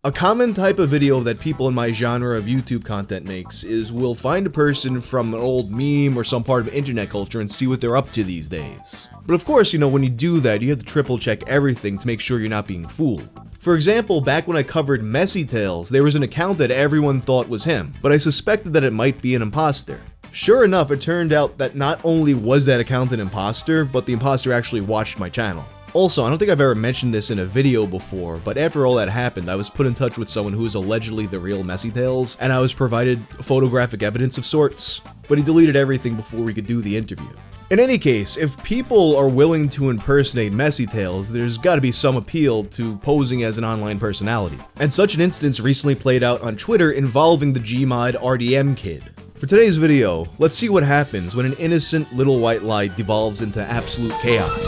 A common type of video that people in my genre of YouTube content makes is we'll find a person from an old meme or some part of internet culture and see what they're up to these days. But of course, when you do that, you have to triple check everything to make sure you're not being fooled. For example, back when I covered Messy Tales, there was an account that everyone thought was him, but I suspected that it might be an imposter. Sure enough, it turned out that not only was that account an imposter, but the imposter actually watched my channel. Also, I don't think I've ever mentioned this in a video before, but after all that happened, I was put in touch with someone who was allegedly the real Messy Tales, and I was provided photographic evidence of sorts, but he deleted everything before we could do the interview. In any case, if people are willing to impersonate Messy Tales, there's gotta be some appeal to posing as an online personality. And such an instance recently played out on Twitter involving the Gmod RDM Kid. For today's video, let's see what happens when an innocent little white lie devolves into absolute chaos.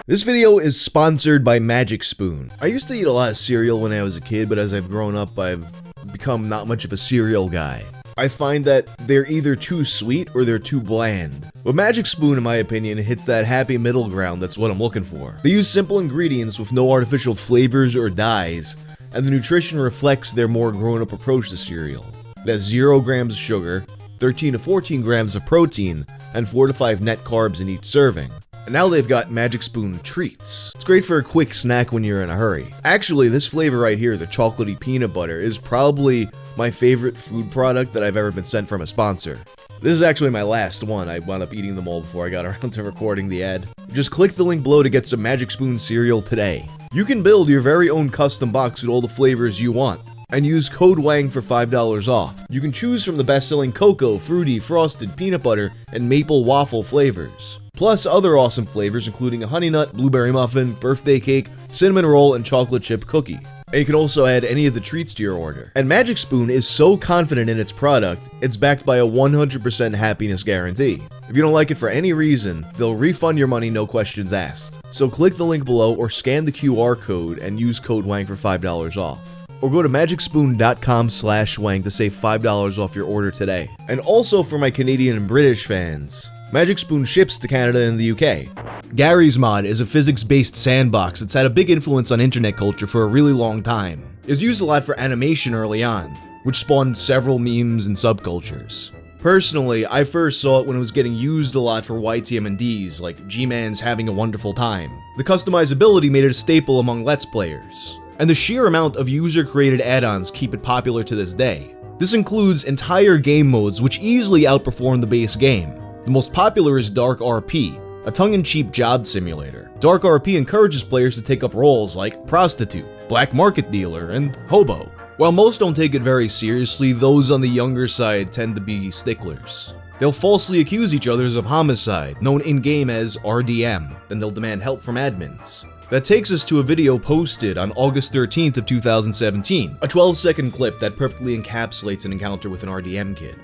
This video is sponsored by Magic Spoon. I used to eat a lot of cereal when I was a kid, but as I've grown up, I've become not much of a cereal guy. I find that they're either too sweet or they're too bland. But Magic Spoon, in my opinion, hits that happy middle ground that's what I'm looking for. They use simple ingredients with no artificial flavors or dyes, and the nutrition reflects their more grown-up approach to cereal. It has 0 grams of sugar, 13 to 14 grams of protein, and 4 to 5 net carbs in each serving. And now they've got Magic Spoon Treats. It's great for a quick snack when you're in a hurry. Actually, this flavor right here, the chocolatey peanut butter, is probably my favorite food product that I've ever been sent from a sponsor. This is actually my last one. I wound up eating them all before I got around to recording the ad. Just click the link below to get some Magic Spoon cereal today. You can build your very own custom box with all the flavors you want, and use code WANG for $5 off. You can choose from the best-selling cocoa, fruity, frosted, peanut butter, and maple waffle flavors. Plus other awesome flavors including a honey nut, blueberry muffin, birthday cake, cinnamon roll, and chocolate chip cookie. And you can also add any of the treats to your order. And Magic Spoon is so confident in its product, it's backed by a 100% happiness guarantee. If you don't like it for any reason, they'll refund your money, no questions asked. So click the link below or scan the QR code and use code WANG for $5 off. Or go to magicspoon.com/wang to save $5 off your order today. And also for my Canadian and British fans, Magic Spoon ships to Canada and the UK. Garry's Mod is a physics-based sandbox that's had a big influence on internet culture for a really long time. It's used a lot for animation early on, which spawned several memes and subcultures. Personally, I first saw it when it was getting used a lot for YTM&Ds, like G-Man's Having a Wonderful Time. The customizability made it a staple among Let's Players, and the sheer amount of user-created add-ons keep it popular to this day. This includes entire game modes which easily outperform the base game. The most popular is Dark RP, a tongue-in-cheek job simulator. Dark RP encourages players to take up roles like prostitute, black market dealer, and hobo. While most don't take it very seriously, those on the younger side tend to be sticklers. They'll falsely accuse each other of homicide, known in-game as RDM, then they'll demand help from admins. That takes us to a video posted on August 13th of 2017, a 12-second clip that perfectly encapsulates an encounter with an RDM kid.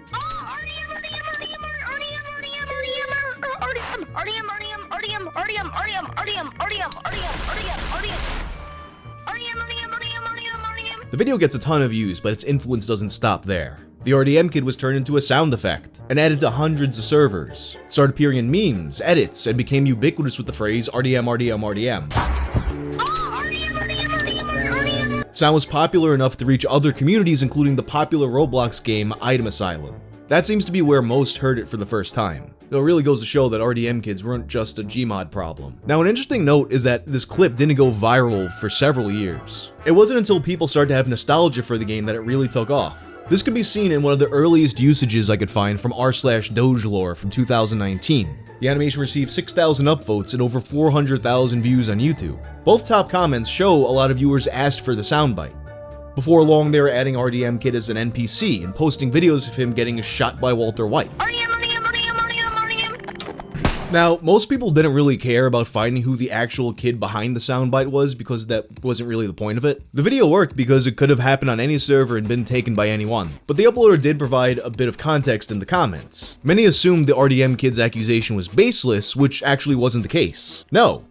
The video gets a ton of views, but its influence doesn't stop there. The RDM Kid was turned into a sound effect and added to hundreds of servers. It started appearing in memes, edits, and became ubiquitous with the phrase RDM, RDM, RDM. Sound was popular enough to reach other communities, including the popular Roblox game Item Asylum. That seems to be where most heard it for the first time. Though it really goes to show that RDM kids weren't just a Gmod problem. Now, an interesting note is that this clip didn't go viral for several years. It wasn't until people started to have nostalgia for the game that it really took off. This can be seen in one of the earliest usages I could find from r/Dogelore from 2019. The animation received 6,000 upvotes and over 400,000 views on YouTube. Both top comments show a lot of viewers asked for the soundbite. Before long, they were adding RDM Kid as an NPC and posting videos of him getting shot by Walter White. Now, most people didn't really care about finding who the actual kid behind the soundbite was because that wasn't really the point of it. The video worked because it could have happened on any server and been taken by anyone, but the uploader did provide a bit of context in the comments. Many assumed the RDM Kid's accusation was baseless, which actually wasn't the case. No,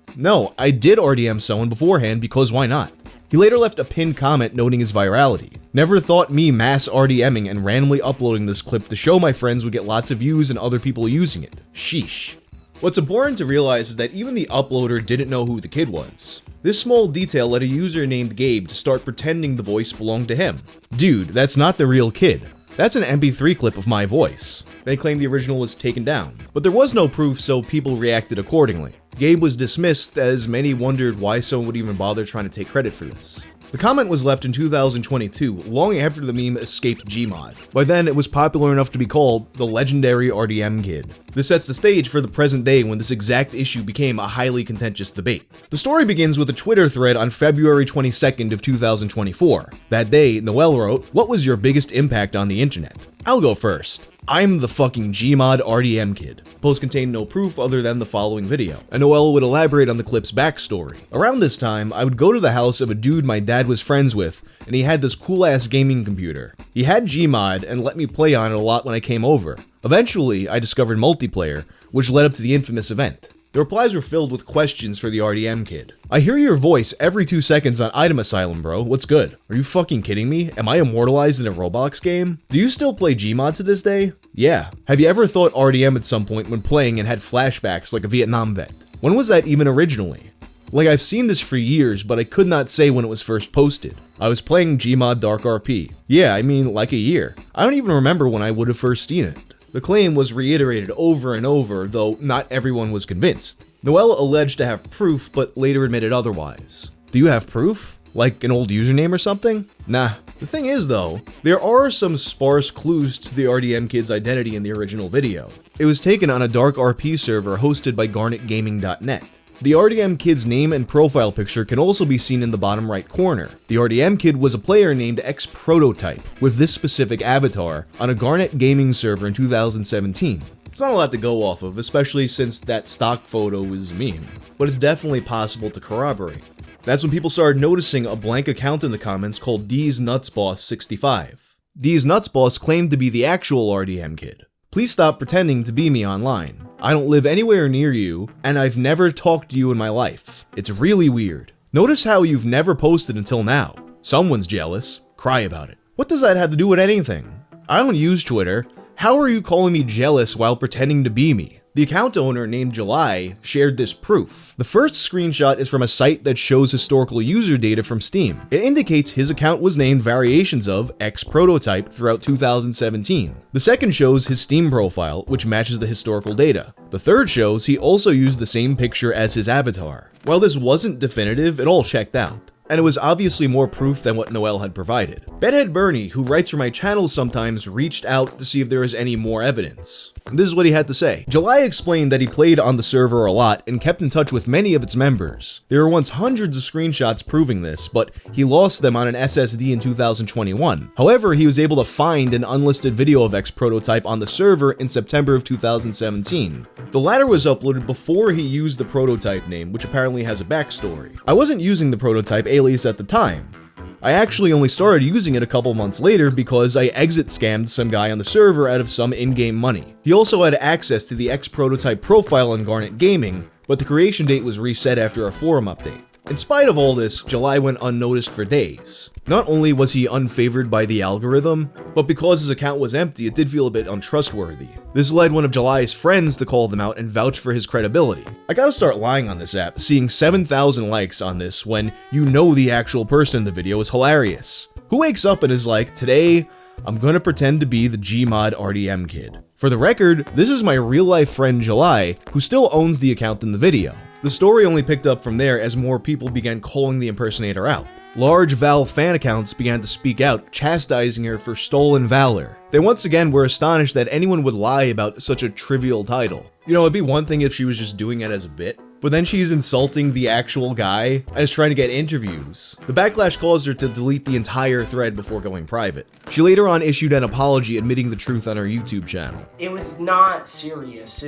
I did RDM someone beforehand because why not? He later left a pinned comment noting his virality. Never thought me mass RDMing and randomly uploading this clip to show my friends would get lots of views and other people using it. Sheesh. What's important to realize is that even the uploader didn't know who the kid was. This small detail led a user named Gabe to start pretending the voice belonged to him. Dude, that's not the real kid. That's an MP3 clip of my voice. They claimed the original was taken down, but there was no proof, so people reacted accordingly. Gabe was dismissed, as many wondered why someone would even bother trying to take credit for this. The comment was left in 2022, long after the meme escaped Gmod. By then, it was popular enough to be called the legendary RDM Kid. This sets the stage for the present day when this exact issue became a highly contentious debate. The story begins with a Twitter thread on February 22nd of 2024. That day, Noelle wrote, "What was your biggest impact on the internet?" I'll go first. I'm the fucking Gmod RDM Kid. Post contained no proof other than the following video, and Noelle would elaborate on the clip's backstory. Around this time, I would go to the house of a dude my dad was friends with, and he had this cool ass gaming computer. He had Gmod and let me play on it a lot when I came over. Eventually, I discovered multiplayer, which led up to the infamous event. The replies were filled with questions for the RDM Kid. I hear your voice every 2 seconds on Item Asylum, bro. What's good? Are you fucking kidding me? Am I immortalized in a Roblox game? Do you still play Gmod to this day? Yeah. Have you ever thought RDM at some point when playing and had flashbacks like a Vietnam vet? When was that even originally? Like, I've seen this for years, but I could not say when it was first posted. I was playing Gmod Dark RP. Yeah, I mean, like a year. I don't even remember when I would have first seen it. The claim was reiterated over and over, though not everyone was convinced. Noelle alleged to have proof, but later admitted otherwise. Do you have proof? Like an old username or something? Nah. The thing is though, there are some sparse clues to the RDM Kid's identity in the original video. It was taken on a dark RP server hosted by GarnetGaming.net. The RDM Kid's name and profile picture can also be seen in the bottom right corner. The RDM Kid was a player named X Prototype with this specific avatar on a Garnet gaming server in 2017. It's not a lot to go off of, especially since that stock photo was a meme, but it's definitely possible to corroborate. That's when people started noticing a blank account in the comments called D's Nutsboss 65. D's Nutsboss claimed to be the actual RDM Kid. Please stop pretending to be me online. I don't live anywhere near you, and I've never talked to you in my life. It's really weird. Notice how you've never posted until now. Someone's jealous. Cry about it. What does that have to do with anything? I don't use Twitter. How are you calling me jealous while pretending to be me? The account owner named July shared this proof. The first screenshot is from a site that shows historical user data from Steam. It indicates his account was named variations of X Prototype throughout 2017. The second shows his Steam profile, which matches the historical data. The third shows he also used the same picture as his avatar. While this wasn't definitive, it all checked out. And it was obviously more proof than what Noelle had provided. Bedhead Bernie, who writes for my channel sometimes, reached out to see if there was any more evidence. And this is what he had to say. July explained that he played on the server a lot and kept in touch with many of its members. There were once hundreds of screenshots proving this, but he lost them on an SSD in 2021. However, he was able to find an unlisted video of X Prototype on the server in September of 2017. The latter was uploaded before he used the prototype name, which apparently has a backstory. I wasn't using the prototype alias at the time. I actually only started using it a couple months later because I exit scammed some guy on the server out of some in-game money. He also had access to the X Prototype profile on Garnet Gaming, but the creation date was reset after a forum update. In spite of all this, July went unnoticed for days. Not only was he unfavored by the algorithm, but because his account was empty, it did feel a bit untrustworthy. This led one of July's friends to call them out and vouch for his credibility. I gotta start lying on this app. Seeing 7,000 likes on this when you know the actual person in the video is hilarious. Who wakes up and is like, today, I'm gonna pretend to be the Gmod RDM Kid. For the record, this is my real life friend July, who still owns the account in the video. The story only picked up from there as more people began calling the impersonator out. Large Valve fan accounts began to speak out, chastising her for stolen valor. They once again were astonished that anyone would lie about such a trivial title. You know, it'd be one thing if she was just doing it as a bit, but then she's insulting the actual guy and is trying to get interviews. The backlash caused her to delete the entire thread before going private. She later on issued an apology admitting the truth on her YouTube channel. It was not serious.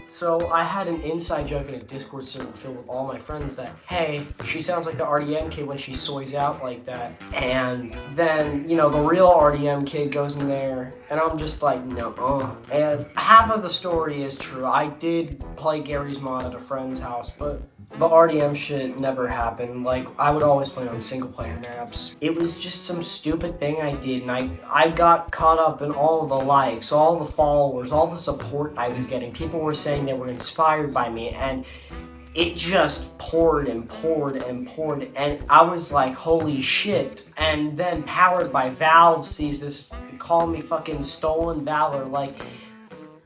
So I had an inside joke in a Discord server filled with all my friends that, hey, she sounds like the RDM Kid when she soys out like that. And then, you know, the real RDM Kid goes in there, and I'm just like, no. And half of the story is true. I did play Gary's mod at a friend's house, but The RDM shit never happened. Like, I would always play on single player maps. It was just some stupid thing I did, and I got caught up in all of the likes, all the followers, all the support I was getting. People were saying they were inspired by me, and it just poured and poured and poured, and I was like, holy shit. And then Powered by Valve sees this, call me fucking stolen valor. Like,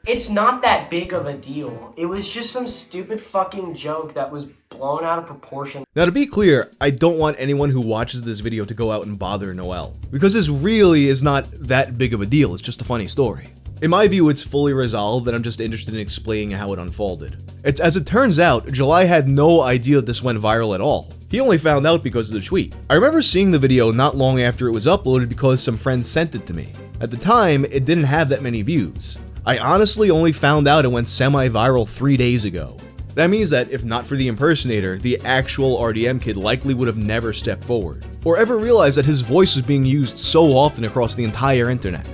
it's not that big of a deal. It was just some stupid fucking joke that was blown out of proportion. Now, to be clear, I don't want anyone who watches this video to go out and bother Noel, because this really is not that big of a deal. It's just a funny story. In my view, it's fully resolved, and I'm just interested in explaining how it unfolded. As it turns out, July had no idea that this went viral at all. He only found out because of the tweet. I remember seeing the video not long after it was uploaded because some friends sent it to me. At the time, it didn't have that many views. I honestly only found out it went semi-viral 3 days ago. That means that if not for the impersonator, the actual RDM Kid likely would have never stepped forward, or ever realized that his voice was being used so often across the entire internet.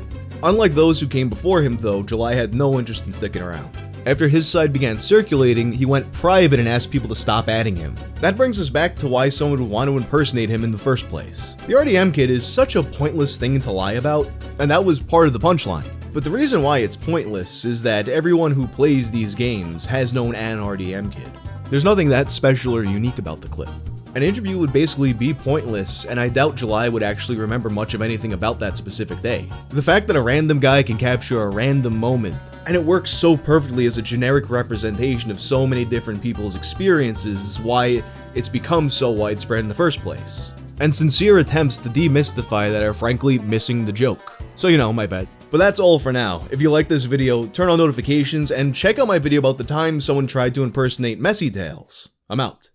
Unlike those who came before him though, July had no interest in sticking around. After his side began circulating, he went private and asked people to stop adding him. That brings us back to why someone would want to impersonate him in the first place. The RDM Kid is such a pointless thing to lie about, and that was part of the punchline. But the reason why it's pointless is that everyone who plays these games has known an RDM Kid. There's nothing that special or unique about the clip. An interview would basically be pointless, and I doubt July would actually remember much of anything about that specific day. The fact that a random guy can capture a random moment, and it works so perfectly as a generic representation of so many different people's experiences, is why it's become so widespread in the first place. And sincere attempts to demystify that are frankly missing the joke. So you know, my bad. But that's all for now. If you like this video, turn on notifications and check out my video about the time someone tried to impersonate Messy Tails. I'm out.